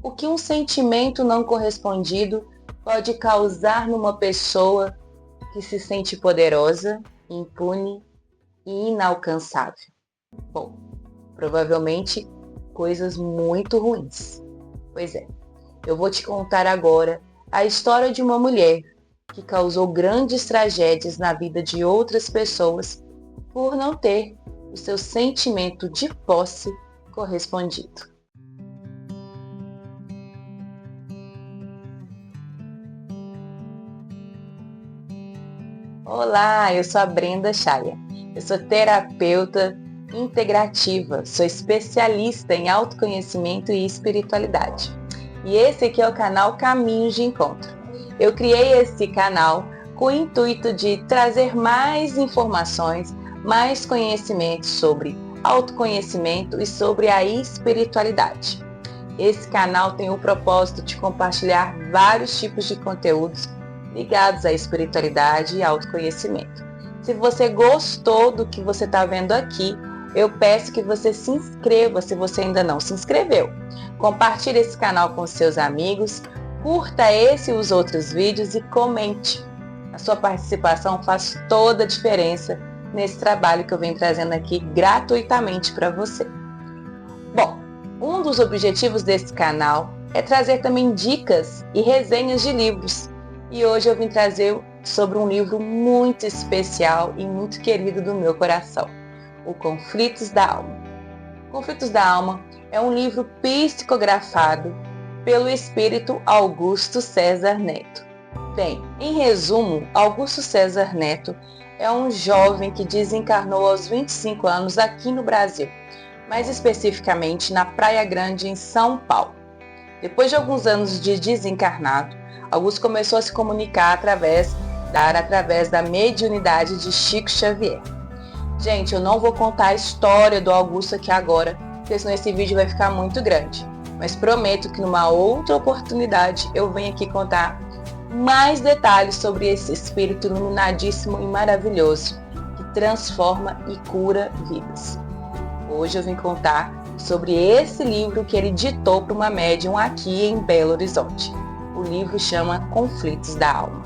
O que um sentimento não correspondido pode causar numa pessoa que se sente poderosa, impune e inalcançável? Bom, provavelmente coisas muito ruins. Pois é, eu vou te contar agora a história de uma mulher que causou grandes tragédias na vida de outras pessoas por não ter o seu sentimento de posse correspondido. Olá, eu sou a Brenda Chaya. Eu sou terapeuta integrativa, sou especialista em autoconhecimento e espiritualidade. E esse aqui é o canal Caminhos de Encontro. Eu criei esse canal com o intuito de trazer mais informações, mais conhecimentos sobre autoconhecimento e sobre a espiritualidade. Esse canal tem o propósito de compartilhar vários tipos de conteúdos ligados à espiritualidade e autoconhecimento. Se você gostou do que você está vendo aqui, eu peço que você se inscreva se você ainda não se inscreveu. Compartilhe esse canal com seus amigos, curta esse e os outros vídeos e comente. A sua participação faz toda a diferença nesse trabalho que eu venho trazendo aqui gratuitamente para você. Bom, um dos objetivos desse canal é trazer também dicas e resenhas de livros. E hoje eu vim trazer sobre um livro muito especial e muito querido do meu coração, o Conflitos da Alma. Conflitos da Alma é um livro psicografado pelo espírito Augusto César Neto. Bem, em resumo, Augusto César Neto é um jovem que desencarnou aos 25 anos aqui no Brasil, mais especificamente na Praia Grande, em São Paulo. Depois de alguns anos de desencarnado, Augusto começou a se comunicar através da mediunidade de Chico Xavier. Gente, eu não vou contar a história do Augusto aqui agora, porque senão esse vídeo vai ficar muito grande. Mas prometo que numa outra oportunidade eu venho aqui contar mais detalhes sobre esse espírito iluminadíssimo e maravilhoso que transforma e cura vidas. Hoje eu vim contar sobre esse livro que ele ditou para uma médium aqui em Belo Horizonte. O livro chama Conflitos da Alma.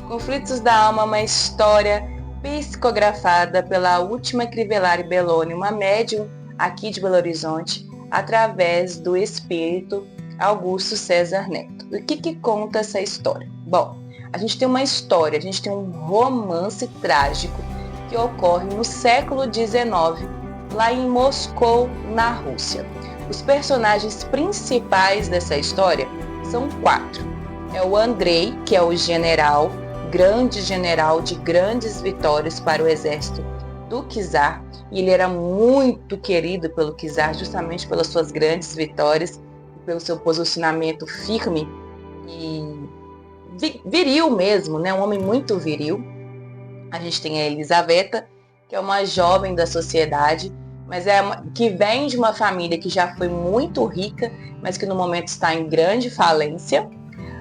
Conflitos da Alma é uma história psicografada pela última Crivellari Belloni, uma médium aqui de Belo Horizonte, através do espírito Augusto César Neto. O que conta essa história? Bom, a gente tem uma história, a gente tem um romance trágico que ocorre no século XIX, lá em Moscou, na Rússia. Os personagens principais dessa história são 4. É o Andrei, que é o general, grande general de grandes vitórias para o exército do czar, e ele era muito querido pelo czar justamente pelas suas grandes vitórias, pelo seu posicionamento firme e viril mesmo, né? Um homem muito viril. A gente tem a Elisaveta, que é uma jovem da sociedade, mas que vem de uma família que já foi muito rica, mas que no momento está em grande falência.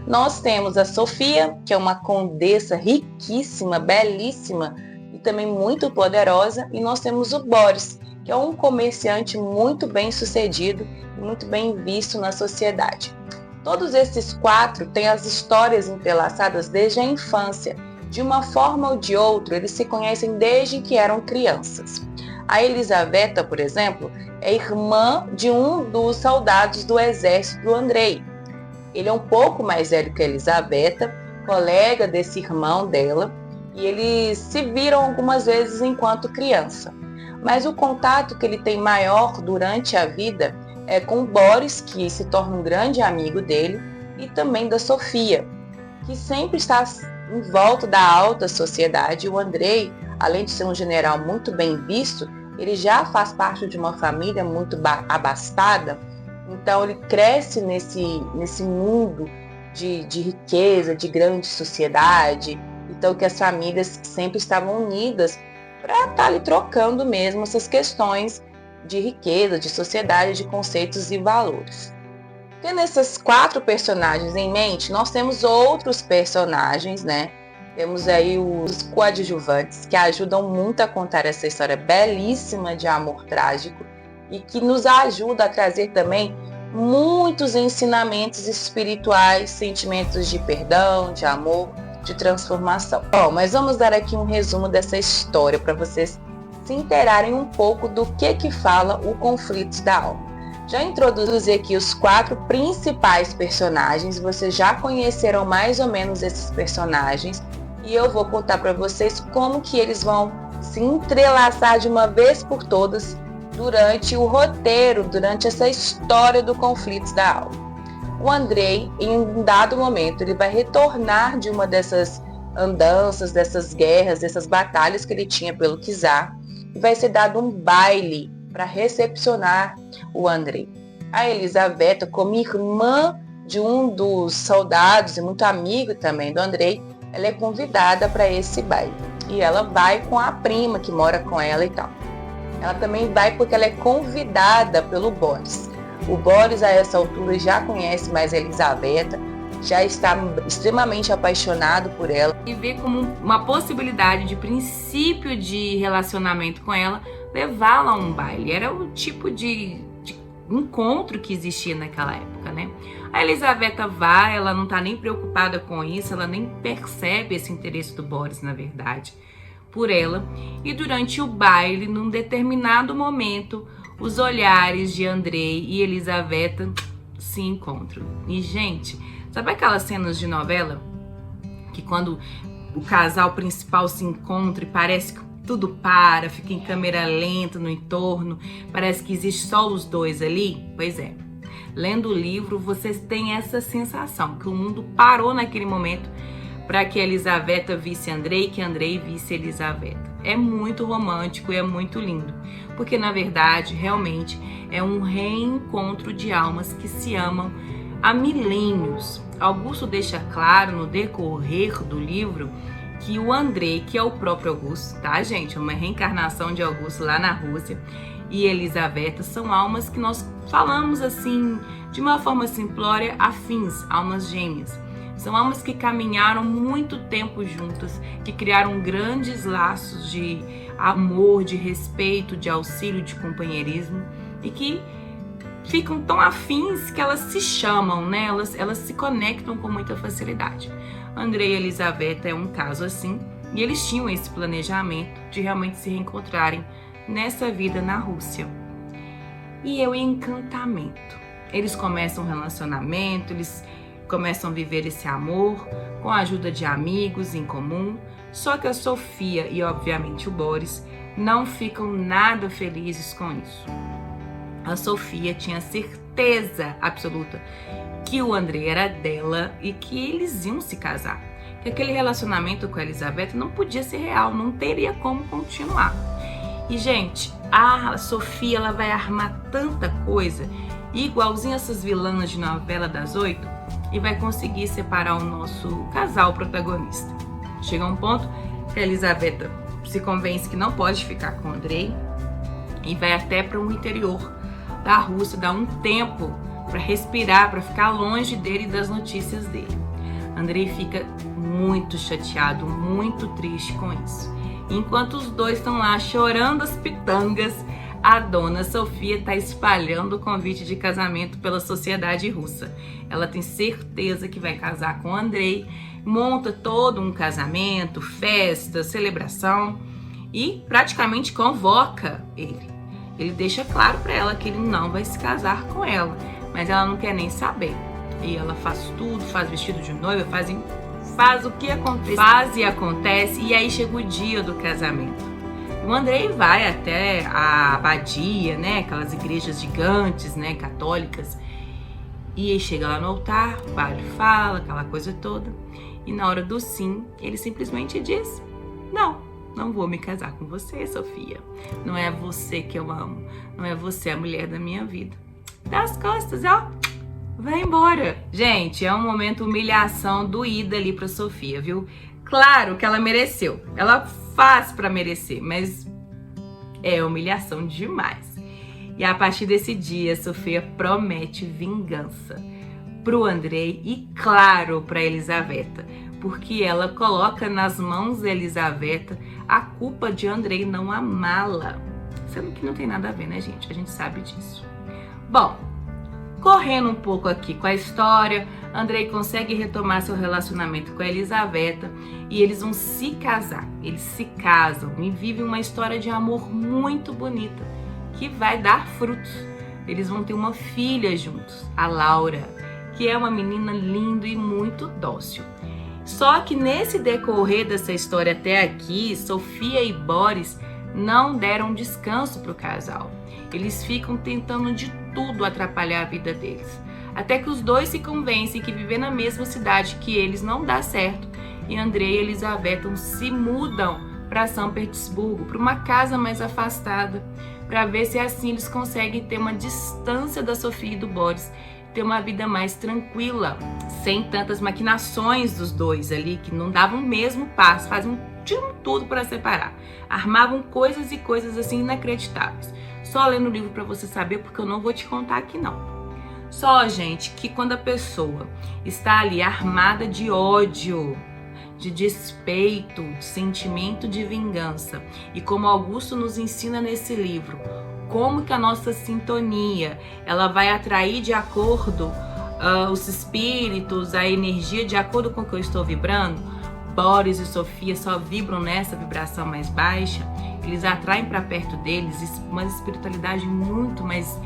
Nós temos a Sofia, que é uma condessa riquíssima, belíssima e também muito poderosa. E nós temos o Boris, que é um comerciante muito bem sucedido e muito bem visto na sociedade. Todos esses 4 têm as histórias entrelaçadas desde a infância. De uma forma ou de outra, eles se conhecem desde que eram crianças. A Elisaveta, por exemplo, é irmã de um dos soldados do exército do Andrei. Ele é um pouco mais velho que a Elisaveta, colega desse irmão dela, e eles se viram algumas vezes enquanto criança. Mas o contato que ele tem maior durante a vida é com o Boris, que se torna um grande amigo dele, e também da Sofia, que sempre está em volta da alta sociedade. O Andrei, além de ser um general muito bem visto, ele já faz parte de uma família muito abastada, então ele cresce nesse mundo de riqueza, de grande sociedade, então que as famílias sempre estavam unidas para estar ali trocando mesmo essas questões de riqueza, de sociedade, de conceitos e valores. Tendo essas 4 personagens em mente, nós temos outros personagens, né? Temos aí os coadjuvantes que ajudam muito a contar essa história belíssima de amor trágico e que nos ajuda a trazer também muitos ensinamentos espirituais, sentimentos de perdão, de amor, de transformação. Bom, mas vamos dar aqui um resumo dessa história para vocês se inteirarem um pouco do que fala o Conflitos da Alma. Já introduzi aqui os 4 principais personagens, vocês já conheceram mais ou menos esses personagens e eu vou contar para vocês como que eles vão se entrelaçar de uma vez por todas durante o roteiro, durante essa história do Conflitos da Alma. O Andrei, em um dado momento, ele vai retornar de uma dessas andanças, dessas guerras, dessas batalhas que ele tinha pelo Kizar, e vai ser dado um baile para recepcionar o Andrei. A Elisaveta, como irmã de um dos soldados e muito amigo também do Andrei, ela é convidada para esse baile. E ela vai com a prima que mora com ela e tal. Ela também vai porque ela é convidada pelo Boris. O Boris, a essa altura, já conhece mais a Elisaveta, já está extremamente apaixonado por ela. E vê como uma possibilidade de princípio de relacionamento com ela, levá-la a um baile. Era o tipo de encontro que existia naquela época, né? A Elisaveta vai, ela não tá nem preocupada com isso, ela nem percebe esse interesse do Boris, na verdade, por ela. E durante o baile, num determinado momento, os olhares de Andrei e Elisaveta se encontram. E, gente, sabe aquelas cenas de novela que quando o casal principal se encontra e parece que tudo para, fica em câmera lenta no entorno, parece que existe só os dois ali? Pois é, lendo o livro vocês têm essa sensação, que o mundo parou naquele momento para que Elisaveta visse Andrei, que Andrei visse Elisaveta. É muito romântico e é muito lindo, porque na verdade, realmente, é um reencontro de almas que se amam há milênios. Augusto deixa claro no decorrer do livro que o Andrei, que é o próprio Augusto, tá, gente? Uma reencarnação de Augusto lá na Rússia, e Elisaveta são almas que nós falamos assim, de uma forma simplória, afins, almas gêmeas. São almas que caminharam muito tempo juntas, que criaram grandes laços de amor, de respeito, de auxílio, de companheirismo, e que ficam tão afins que elas se chamam, né? Elas se conectam com muita facilidade. Andrei e Elisaveta é um caso assim, e eles tinham esse planejamento de realmente se reencontrarem nessa vida na Rússia. E é o encantamento. Eles começam um relacionamento, eles começam a viver esse amor com a ajuda de amigos em comum, só que a Sofia e obviamente o Boris não ficam nada felizes com isso. A Sofia tinha certeza absoluta que o Andrei era dela e que eles iam se casar. Que aquele relacionamento com a Elisaveta não podia ser real, não teria como continuar. E, gente, a Sofia ela vai armar tanta coisa, igualzinho essas vilãs de novela das 8, e vai conseguir separar o nosso casal protagonista. Chega um ponto que a Elisaveta se convence que não pode ficar com o Andrei e vai até para o interior da Rússia, dá um tempo para respirar, para ficar longe dele e das notícias dele. Andrei fica muito chateado, muito triste com isso. Enquanto os dois estão lá chorando as pitangas, a dona Sofia está espalhando o convite de casamento pela sociedade russa. Ela tem certeza que vai casar com Andrei, monta todo um casamento, festa, celebração e praticamente convoca ele. Ele deixa claro para ela que ele não vai se casar com ela, mas ela não quer nem saber. E ela faz tudo, faz vestido de noiva, faz o que acontece, faz e acontece, e aí chega o dia do casamento. O Andrei vai até a abadia, né, aquelas igrejas gigantes, né, católicas, e aí chega lá no altar, o padre fala, aquela coisa toda, e na hora do sim, ele simplesmente diz: não vou me casar com você, Sofia. Não é você que eu amo, não é você a mulher da minha vida. Dá as costas, ó, vai embora. Gente, é um momento humilhação doída ali pra Sofia, viu? Claro que ela mereceu, ela faz pra merecer, mas é humilhação demais. E a partir desse dia, Sofia promete vingança pro Andrei e, claro, pra Elisaveta, porque ela coloca nas mãos da Elisaveta a culpa de Andrei não amá-la. Sendo que não tem nada a ver, né, gente? A gente sabe disso. Bom, Correndo um pouco aqui com a história, Andrei consegue retomar seu relacionamento com a Elisaveta e eles vão se casar. Eles se casam e vivem uma história de amor muito bonita, que vai dar frutos. Eles vão ter uma filha juntos, a Laura, que é uma menina linda e muito dócil. Só que nesse decorrer dessa história até aqui, Sofia e Boris não deram descanso para o casal. Eles ficam tentando de tudo atrapalhar a vida deles. Até que os dois se convencem que viver na mesma cidade que eles não dá certo. E Andrei e Elisaveta se mudam para São Petersburgo, para uma casa mais afastada, para ver se assim eles conseguem ter uma distância da Sofia e do Boris, ter uma vida mais tranquila, sem tantas maquinações dos dois ali, que não davam o mesmo passo, tinham tudo para separar. Armavam coisas e coisas assim inacreditáveis. Só lendo o livro para você saber, porque eu não vou te contar aqui não. Só, gente, que quando a pessoa está ali armada de ódio, de despeito, de sentimento de vingança, e como Augusto nos ensina nesse livro, como que a nossa sintonia, ela vai atrair de acordo os espíritos, a energia de acordo com o que eu estou vibrando. Boris e Sofia só vibram nessa vibração mais baixa. Eles atraem para perto deles uma espiritualidade muito mais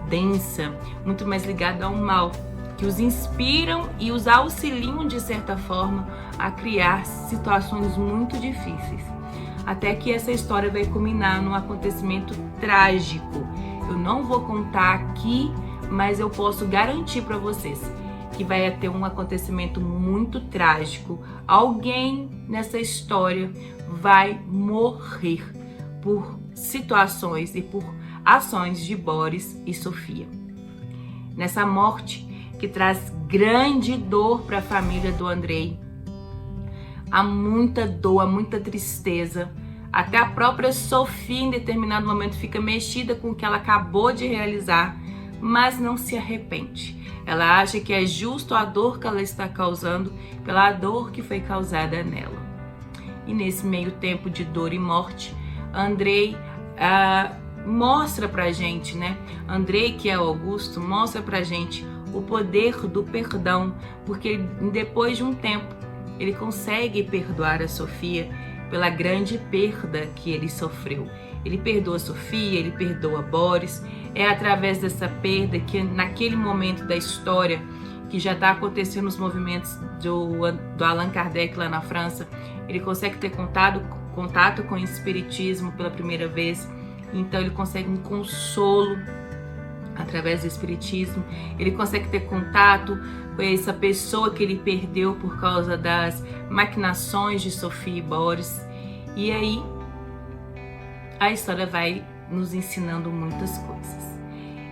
densa, muito mais ligada ao mal, que os inspiram e os auxiliam de certa forma a criar situações muito difíceis. Até que essa história vai culminar num acontecimento trágico. Eu não vou contar aqui, mas eu posso garantir para vocês que vai ter um acontecimento muito trágico. Alguém nessa história vai morrer por situações e por ações de Boris e Sofia. Nessa morte que traz grande dor para a família do Andrei, há muita dor, há muita tristeza. Até a própria Sofia, em determinado momento, fica mexida com o que ela acabou de realizar, mas não se arrepende. Ela acha que é justo a dor que ela está causando pela dor que foi causada nela. E nesse meio tempo de dor e morte, Andrei mostra pra gente, né? Andrei, que é o Augusto, mostra pra gente o poder do perdão, porque depois de um tempo ele consegue perdoar a Sofia pela grande perda que ele sofreu. Ele perdoa a Sofia, ele perdoa Boris. É através dessa perda que naquele momento da história que já está acontecendo os movimentos do Allan Kardec lá na França, ele consegue ter contato com o espiritismo pela primeira vez. Então ele consegue um consolo através do espiritismo. Ele consegue ter contato com essa pessoa que ele perdeu por causa das maquinações de Sofia e Boris. E aí a história vai nos ensinando muitas coisas.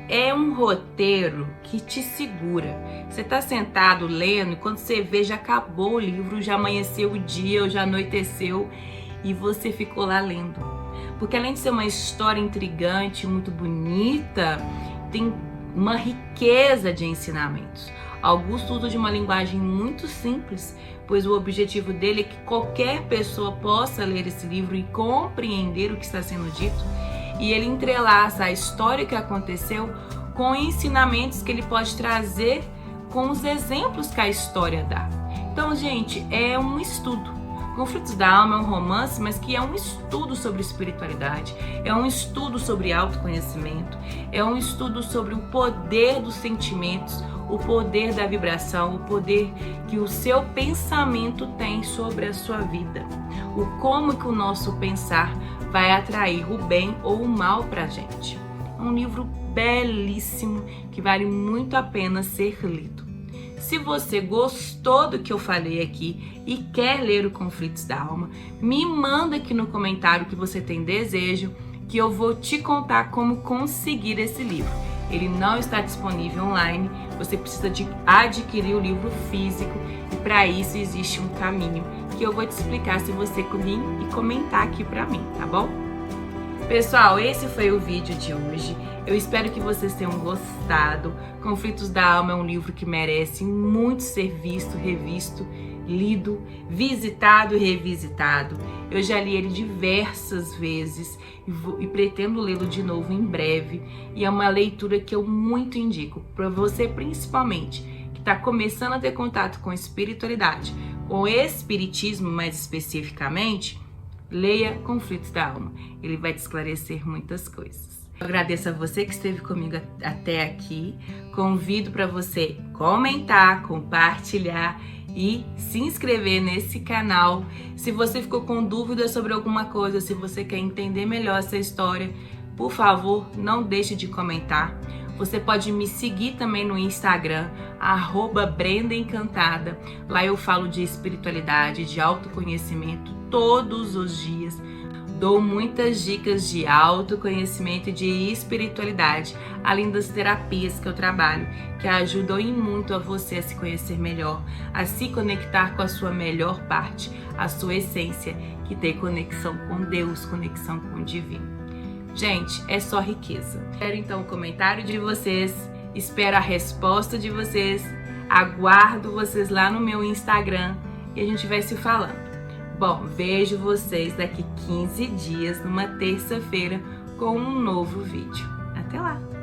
É um roteiro que te segura. Você está sentado lendo e quando você vê, já acabou o livro, já amanheceu o dia, já anoiteceu e você ficou lá lendo. Porque além de ser uma história intrigante, muito bonita, tem uma riqueza de ensinamentos. Augusto usa de uma linguagem muito simples, pois o objetivo dele é que qualquer pessoa possa ler esse livro e compreender o que está sendo dito. E ele entrelaça a história que aconteceu com ensinamentos que ele pode trazer com os exemplos que a história dá. Então, gente, é um estudo. Conflitos da Alma é um romance, mas que é um estudo sobre espiritualidade, é um estudo sobre autoconhecimento, é um estudo sobre o poder dos sentimentos, o poder da vibração, o poder que o seu pensamento tem sobre a sua vida, o como que o nosso pensar vai atrair o bem ou o mal pra gente. É um livro belíssimo que vale muito a pena ser lido. Se você gostou do que eu falei aqui e quer ler o Conflitos da Alma, me manda aqui no comentário que você tem desejo, que eu vou te contar como conseguir esse livro. Ele não está disponível online, você precisa de adquirir o livro físico e para isso existe um caminho que eu vou te explicar se você vir e comentar aqui para mim, tá bom? Pessoal, esse foi o vídeo de hoje. Eu espero que vocês tenham gostado. Conflitos da Alma é um livro que merece muito ser visto, revisto lido, visitado e revisitado. Eu já li ele diversas vezes e pretendo lê-lo de novo em breve. E é uma leitura que eu muito indico para você, principalmente, que está começando a ter contato com espiritualidade, com espiritismo mais especificamente. Leia Conflitos da Alma. Ele vai te esclarecer muitas coisas. Eu agradeço a você que esteve comigo até aqui. Convido para você comentar, compartilhar e se inscrever nesse canal. Se você ficou com dúvidas sobre alguma coisa, se você quer entender melhor essa história, por favor, não deixe de comentar. Você pode me seguir também no Instagram, @BrendaEncantada. Lá eu falo de espiritualidade, de autoconhecimento todos os dias. Dou muitas dicas de autoconhecimento e de espiritualidade, além das terapias que eu trabalho, que ajudam e muito a você a se conhecer melhor, a se conectar com a sua melhor parte, a sua essência, que tem conexão com Deus, conexão com o divino. Gente, é só riqueza. Espero então o comentário de vocês, espero a resposta de vocês, aguardo vocês lá no meu Instagram e a gente vai se falando. Bom, vejo vocês daqui 15 dias, numa terça-feira, com um novo vídeo. Até lá!